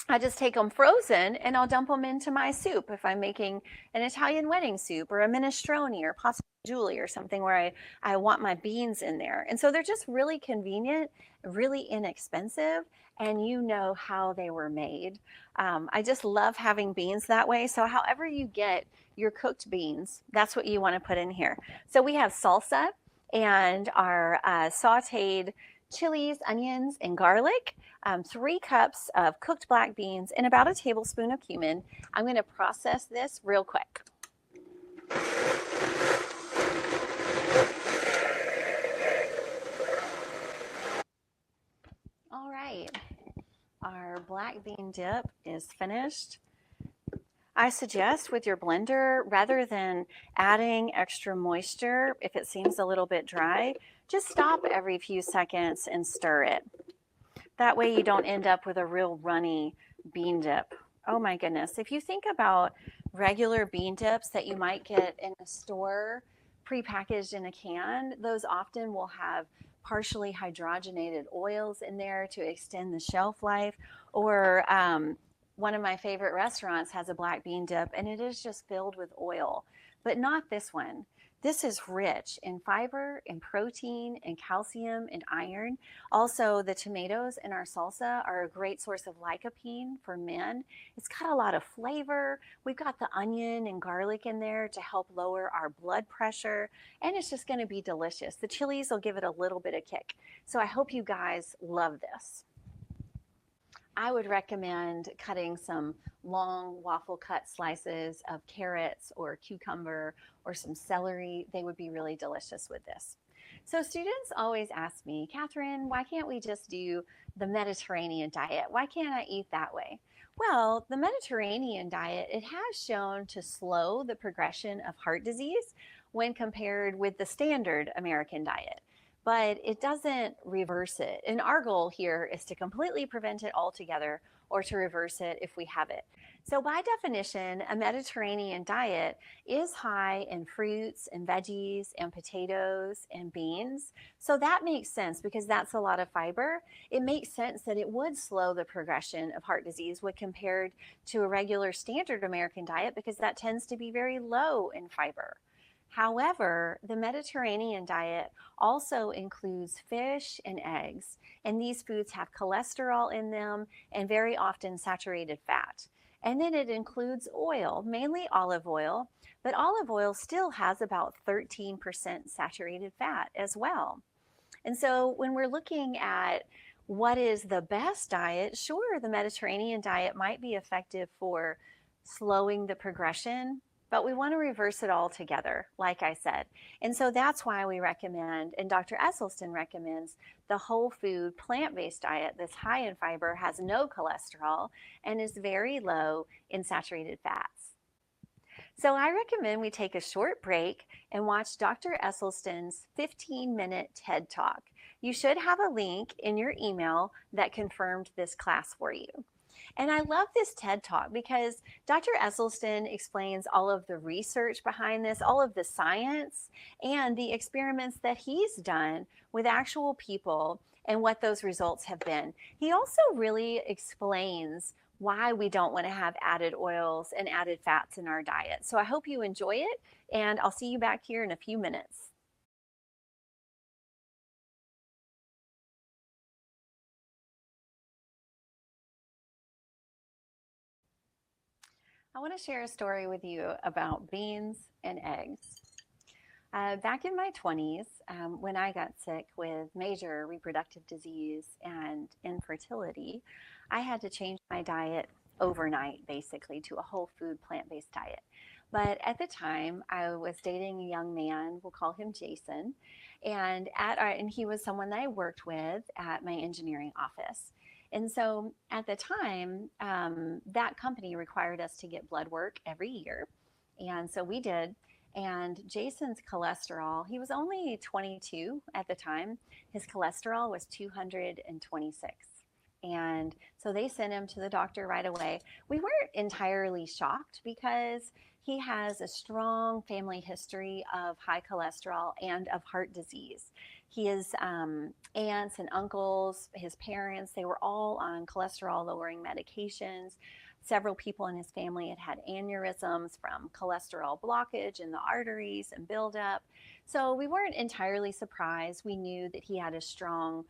I just take them frozen and I'll dump them into my soup if I'm making an Italian wedding soup or a minestrone or pasta fagioli or something where I want my beans in there. And so they're just really convenient, really inexpensive, and you know how they were made. I just love having beans that way. So however you get your cooked beans, that's what you want to put in here. So we have salsa and our sauteed chilies, onions, and garlic, 3 cups of cooked black beans, and about a tablespoon of cumin. I'm going to process this real quick. All right, our black bean dip is finished. I suggest with your blender, rather than adding extra moisture, if it seems a little bit dry, just stop every few seconds and stir it. That way you don't end up with a real runny bean dip. Oh my goodness. If you think about regular bean dips that you might get in a store, prepackaged in a can, those often will have partially hydrogenated oils in there to extend the shelf life. Or one of my favorite restaurants has a black bean dip and it is just filled with oil, but not this one. This is rich in fiber, in protein, in calcium, and iron. Also, the tomatoes in our salsa are a great source of lycopene for men. It's got a lot of flavor. We've got the onion and garlic in there to help lower our blood pressure, and it's just going to be delicious. The chilies will give it a little bit of kick. So I hope you guys love this. I would recommend cutting some long waffle cut slices of carrots or cucumber or some celery. They would be really delicious with this. So students always ask me, Katherine, why can't we just do the Mediterranean diet? Why can't I eat that way? Well, the Mediterranean diet, it has shown to slow the progression of heart disease when compared with the standard American diet, but it doesn't reverse it. And our goal here is to completely prevent it altogether or to reverse it if we have it. So by definition, a Mediterranean diet is high in fruits and veggies and potatoes and beans. So that makes sense because that's a lot of fiber. It makes sense that it would slow the progression of heart disease when compared to a regular standard American diet because that tends to be very low in fiber. However, the Mediterranean diet also includes fish and eggs, and these foods have cholesterol in them and very often saturated fat. And then it includes oil, mainly olive oil, but olive oil still has about 13% saturated fat as well. And so when we're looking at what is the best diet, sure, the Mediterranean diet might be effective for slowing the progression, but we want to reverse it all together, like I said. And so that's why we recommend, and Dr. Esselstyn recommends, the whole food plant-based diet that's high in fiber, has no cholesterol, and is very low in saturated fats. So I recommend we take a short break and watch Dr. Esselstyn's 15-minute TED Talk. You should have a link in your email that confirmed this class for you. And I love this TED Talk because Dr. Esselstyn explains all of the research behind this, all of the science, and the experiments that he's done with actual people and what those results have been. He also really explains why we don't want to have added oils and added fats in our diet. So I hope you enjoy it, and I'll see you back here in a few minutes. I want to share a story with you about beans and eggs. Back in my 20s, when I got sick with major reproductive disease and infertility, I had to change my diet overnight, basically, to a whole food plant-based diet. But at the time, I was dating a young man, we'll call him Jason, and he was someone that I worked with at my engineering office. And so at the time, that company required us to get blood work every year. And so we did. And Jason's cholesterol, he was only 22 at the time. His cholesterol was 226. And so they sent him to the doctor right away. We weren't entirely shocked because he has a strong family history of high cholesterol and of heart disease. His aunts and uncles, his parents, they were all on cholesterol lowering medications. Several people in his family had had aneurysms from cholesterol blockage in the arteries and buildup. So we weren't entirely surprised. We knew that he had a strong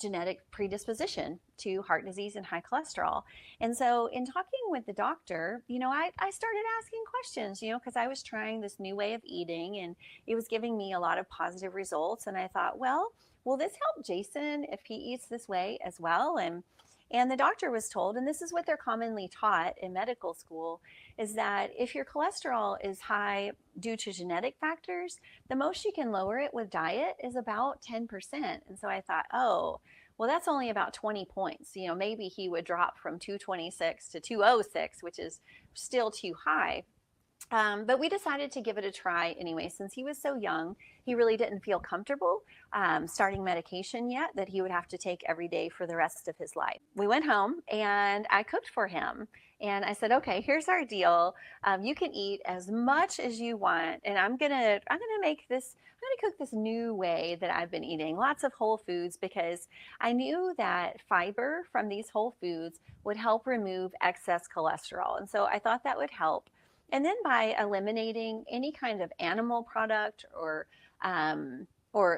genetic predisposition to heart disease and high cholesterol. And so in talking with the doctor, I started asking questions, because I was trying this new way of eating and it was giving me a lot of positive results. And I thought, well, will this help Jason if he eats this way as well? And the doctor was told, and this is what they're commonly taught in medical school, is that if your cholesterol is high due to genetic factors, the most you can lower it with diet is about 10%. And so I thought, oh, Well, that's only about 20 points. Maybe he would drop from 226 to 206, which is still too high. But we decided to give it a try anyway. Since he was so young, he really didn't feel comfortable starting medication yet that he would have to take every day for the rest of his life. We went home and I cooked for him. And I said, okay, here's our deal. You can eat as much as you want, and I'm gonna make this. I'm gonna cook this new way that I've been eating, lots of whole foods, because I knew that fiber from these whole foods would help remove excess cholesterol, and so I thought that would help. And then by eliminating any kind of animal product or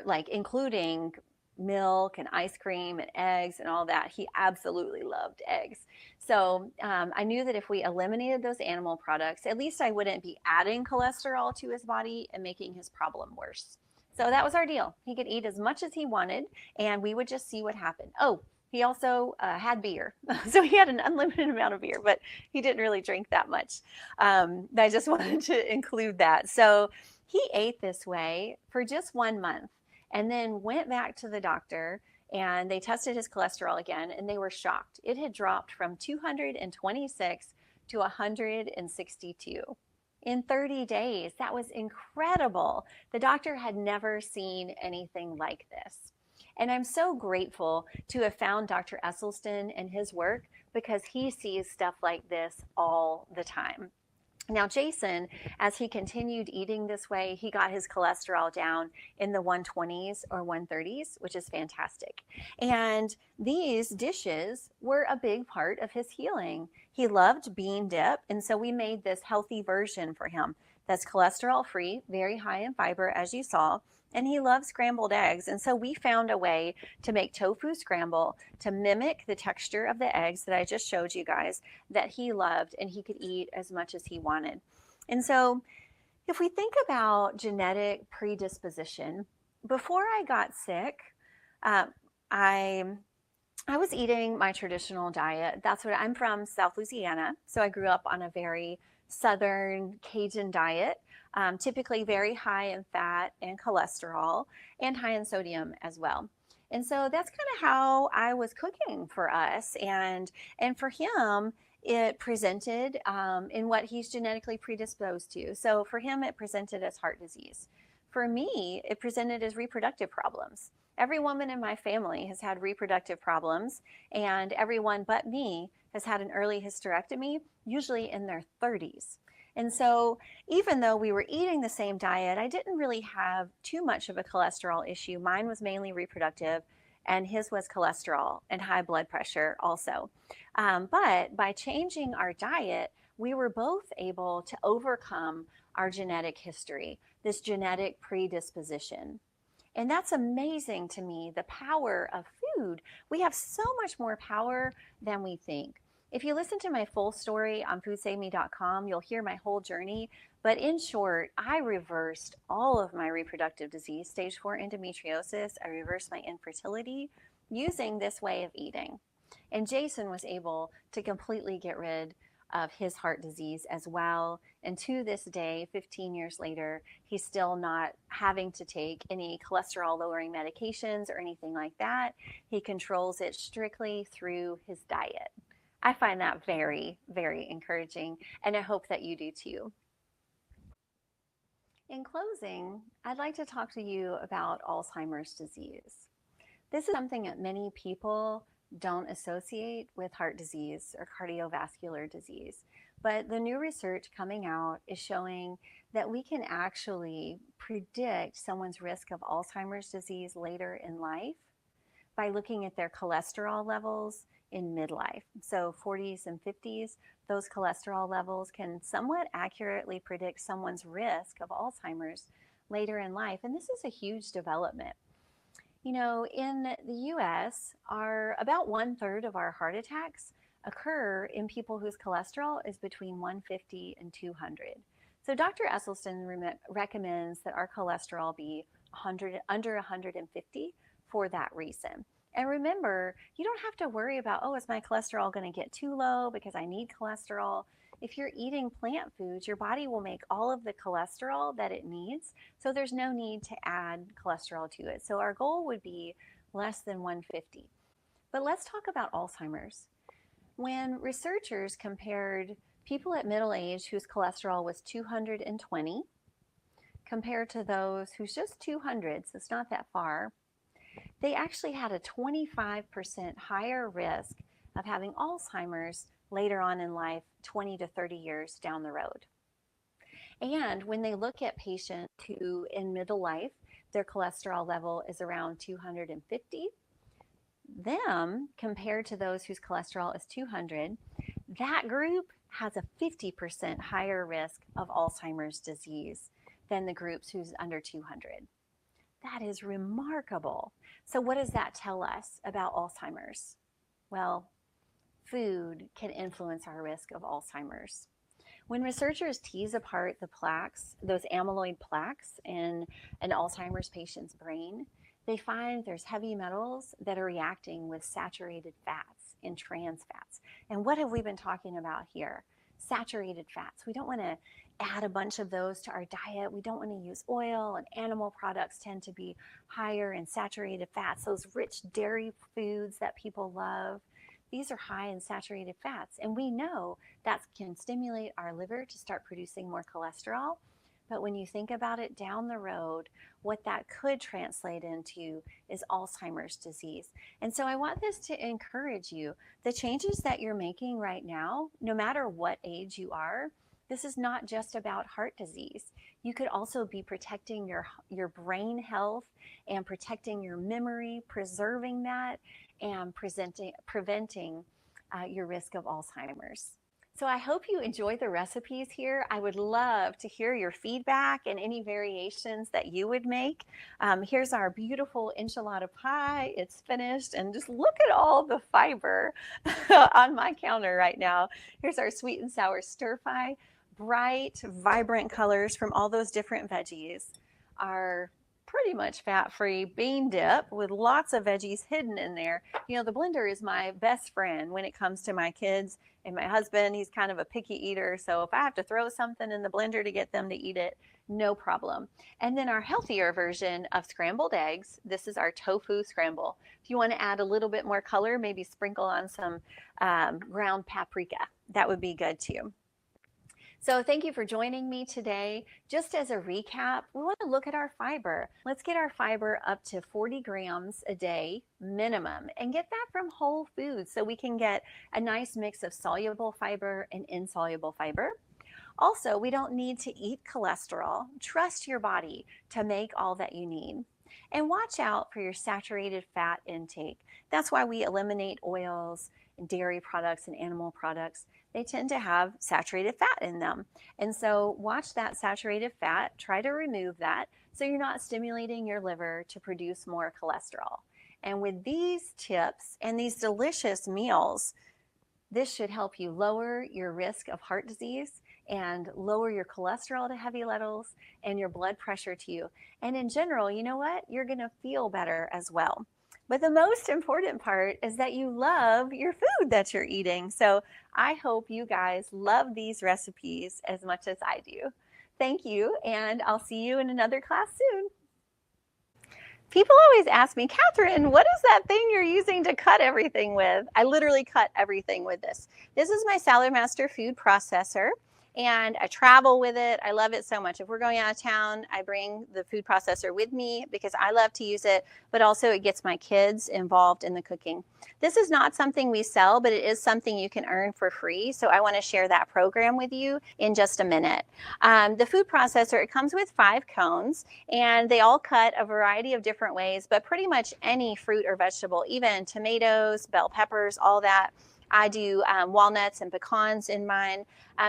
like including milk and ice cream and eggs and all that, he absolutely loved eggs. So I knew that if we eliminated those animal products, at least I wouldn't be adding cholesterol to his body and making his problem worse. So that was our deal. He could eat as much as he wanted, and we would just see what happened. Oh, he also had beer. So he had an unlimited amount of beer, but he didn't really drink that much. I just wanted to include that. So he ate this way for just 1 month and then went back to the doctor, and they tested his cholesterol again, and they were shocked. It had dropped from 226 to 162 in 30 days. That was incredible. The doctor had never seen anything like this. And I'm so grateful to have found Dr. Esselstyn and his work, because he sees stuff like this all the time. Now, Jason, as he continued eating this way, he got his cholesterol down in the 120s or 130s, which is fantastic. And these dishes were a big part of his healing. He loved bean dip, and so we made this healthy version for him that's cholesterol free, very high in fiber, as you saw. And he loves scrambled eggs. And so we found a way to make tofu scramble to mimic the texture of the eggs that I just showed you guys that he loved, and he could eat as much as he wanted. And so if we think about genetic predisposition, before I got sick, uh, I I was eating my traditional diet. That's what I'm from, South Louisiana. So I grew up on a very Southern Cajun diet, typically very high in fat and cholesterol and high in sodium as well. And so that's kind of how I was cooking for us. And for him, it presented in what he's genetically predisposed to. So for him, it presented as heart disease. For me, it presented as reproductive problems. Every woman in my family has had reproductive problems, and everyone but me has had an early hysterectomy, usually in their 30s. And so, even though we were eating the same diet, I didn't really have too much of a cholesterol issue. Mine was mainly reproductive, and his was cholesterol and high blood pressure also. But by changing our diet, we were both able to overcome our genetic history, this genetic predisposition. And that's amazing to me, the power of food. We have so much more power than we think. If you listen to my full story on foodsaveme.com, you'll hear my whole journey. But in short, I reversed all of my reproductive disease, stage 4 endometriosis. I reversed my infertility using this way of eating. And Jason was able to completely get rid of his heart disease as well. And to this day, 15 years later, he's still not having to take any cholesterol lowering medications or anything like that. He controls it strictly through his diet. I find that very, very encouraging, and I hope that you do too. In closing, I'd like to talk to you about Alzheimer's disease. This is something that many people don't associate with heart disease or cardiovascular disease. But the new research coming out is showing that we can actually predict someone's risk of Alzheimer's disease later in life by looking at their cholesterol levels in midlife. So 40s and 50s, those cholesterol levels can somewhat accurately predict someone's risk of Alzheimer's later in life. And this is a huge development. You know, in the US, about 1/3 of our heart attacks occur in people whose cholesterol is between 150 and 200. So Dr. Esselstyn recommends that our cholesterol be under 150 for that reason. And remember, you don't have to worry about, oh, is my cholesterol going to get too low because I need cholesterol? If you're eating plant foods, your body will make all of the cholesterol that it needs. So there's no need to add cholesterol to it. So our goal would be less than 150. But let's talk about Alzheimer's. When researchers compared people at middle age whose cholesterol was 220 compared to those who's just 200, so it's not that far, they actually had a 25% higher risk of having Alzheimer's later on in life, 20 to 30 years down the road. And when they look at patients who in middle life, their cholesterol level is around 250, them compared to those whose cholesterol is 200, that group has a 50% higher risk of Alzheimer's disease than the groups who's under 200. That is remarkable. So what does that tell us about Alzheimer's? Well, food can influence our risk of Alzheimer's. When researchers tease apart the plaques, those amyloid plaques in an Alzheimer's patient's brain, they find there's heavy metals that are reacting with saturated fats and trans fats. And what have we been talking about here? Saturated fats. We don't want to add a bunch of those to our diet. We don't want to use oil, and animal products tend to be higher in saturated fats. Those rich dairy foods that people love, these are high in saturated fats. And we know that can stimulate our liver to start producing more cholesterol. But when you think about it down the road, what that could translate into is Alzheimer's disease. And so I want this to encourage you. The changes that you're making right now, no matter what age you are, this is not just about heart disease. You could also be protecting your brain health and protecting your memory, preserving that, and preventing your risk of Alzheimer's. So I hope you enjoy the recipes here. I would love to hear your feedback and any variations that you would make. Here's our beautiful enchilada pie. It's finished, and just look at all the fiber on my counter right now. Here's our sweet and sour stir fry. Bright, vibrant colors from all those different veggies. Our pretty much fat-free bean dip with lots of veggies hidden in there. You know, the blender is my best friend when it comes to my kids and my husband. He's kind of a picky eater, so if I have to throw something in the blender to get them to eat it, no problem. And then our healthier version of scrambled eggs. This is our tofu scramble. If you want to add a little bit more color, maybe sprinkle on some ground paprika. That would be good too. So thank you for joining me today. Just as a recap, we want to look at our fiber. Let's get our fiber up to 40 grams a day minimum, and get that from whole foods so we can get a nice mix of soluble fiber and insoluble fiber. Also, we don't need to eat cholesterol. Trust your body to make all that you need. And watch out for your saturated fat intake. That's why we eliminate oils and dairy products and animal products. They tend to have saturated fat in them. And so watch that saturated fat, try to remove that so you're not stimulating your liver to produce more cholesterol. And with these tips and these delicious meals, this should help you lower your risk of heart disease and lower your cholesterol to heavy levels and your blood pressure to you. And in general, you know what? You're going to feel better as well. But the most important part is that you love your food that you're eating. So I hope you guys love these recipes as much as I do. Thank you, and I'll see you in another class soon. People always ask me, Katherine, what is that thing you're using to cut everything with? I literally cut everything with this. This is my Salad Master food processor, and I travel with it. I love it so much. If we're going out of town, I bring the food processor with me because I love to use it, but also it gets my kids involved in the cooking. This is not something we sell, but it is something you can earn for free. So I want to share that program with you in just a minute. The food processor, it comes with 5 cones, and they all cut a variety of different ways, but pretty much any fruit or vegetable, even tomatoes, bell peppers, all that. I do walnuts and pecans in mine.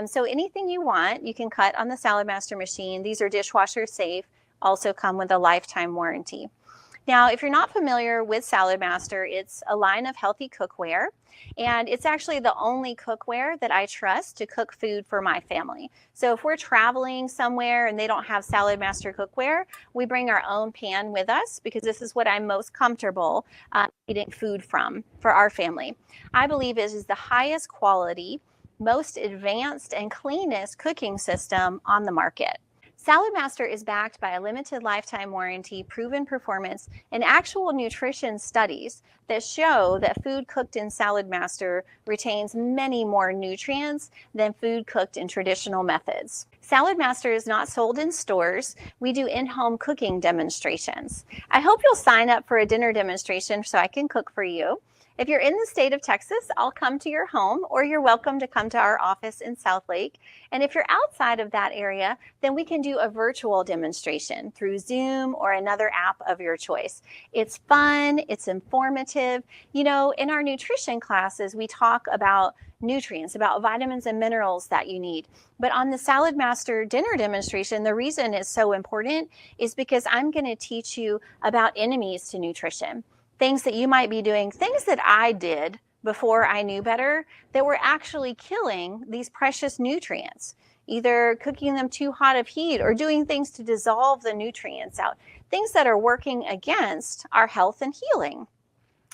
So anything you want, you can cut on the Salad Master machine. These are dishwasher safe, also come with a lifetime warranty. Now, if you're not familiar with Salad Master, it's a line of healthy cookware, and it's actually the only cookware that I trust to cook food for my family. So if we're traveling somewhere and they don't have Salad Master cookware, we bring our own pan with us because this is what I'm most comfortable eating food from for our family. I believe it is the highest quality, most advanced and cleanest cooking system on the market. Salad Master is backed by a limited lifetime warranty, proven performance, and actual nutrition studies that show that food cooked in Salad Master retains many more nutrients than food cooked in traditional methods. Salad Master is not sold in stores. We do in-home cooking demonstrations. I hope you'll sign up for a dinner demonstration so I can cook for you. If you're in the state of Texas, I'll come to your home, or you're welcome to come to our office in Southlake. And if you're outside of that area, then we can do a virtual demonstration through Zoom or another app of your choice. It's fun, it's informative. You know, in our nutrition classes, we talk about nutrients, about vitamins and minerals that you need. But on the Salad Master dinner demonstration, the reason it's so important is because I'm going to teach you about enemies to nutrition. Things that you might be doing, things that I did before I knew better that were actually killing these precious nutrients, either cooking them too hot of heat or doing things to dissolve the nutrients out, things that are working against our health and healing.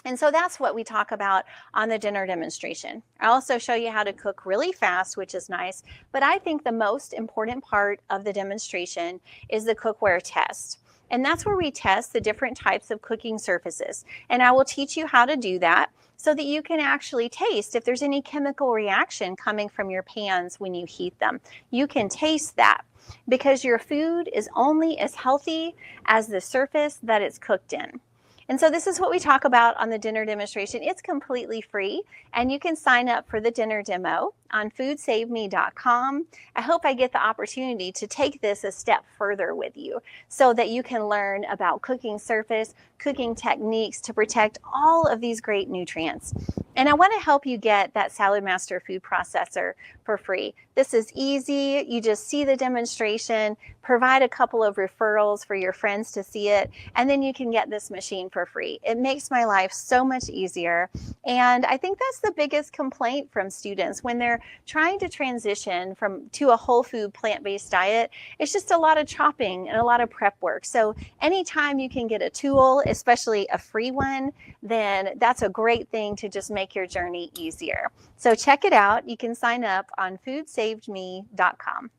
And so that's what we talk about on the dinner demonstration. I also show you how to cook really fast, which is nice, but I think the most important part of the demonstration is the cookware test. And that's where we test the different types of cooking surfaces. And I will teach you how to do that so that you can actually taste if there's any chemical reaction coming from your pans when you heat them. You can taste that because your food is only as healthy as the surface that it's cooked in. And so this is what we talk about on the dinner demonstration. It's completely free, and you can sign up for the dinner demo on foodsaveme.com. I hope I get the opportunity to take this a step further with you so that you can learn about cooking surface, cooking techniques to protect all of these great nutrients. And I want to help you get that Salad Master food processor for free. This is easy. You just see the demonstration, provide a couple of referrals for your friends to see it, and then you can get this machine for free. It makes my life so much easier. And I think that's the biggest complaint from students when they're trying to transition to a whole food plant-based diet. It's just a lot of chopping and a lot of prep work. So anytime you can get a tool, especially a free one, then that's a great thing to just make your journey easier. So check it out. You can sign up on foodsavedme.com.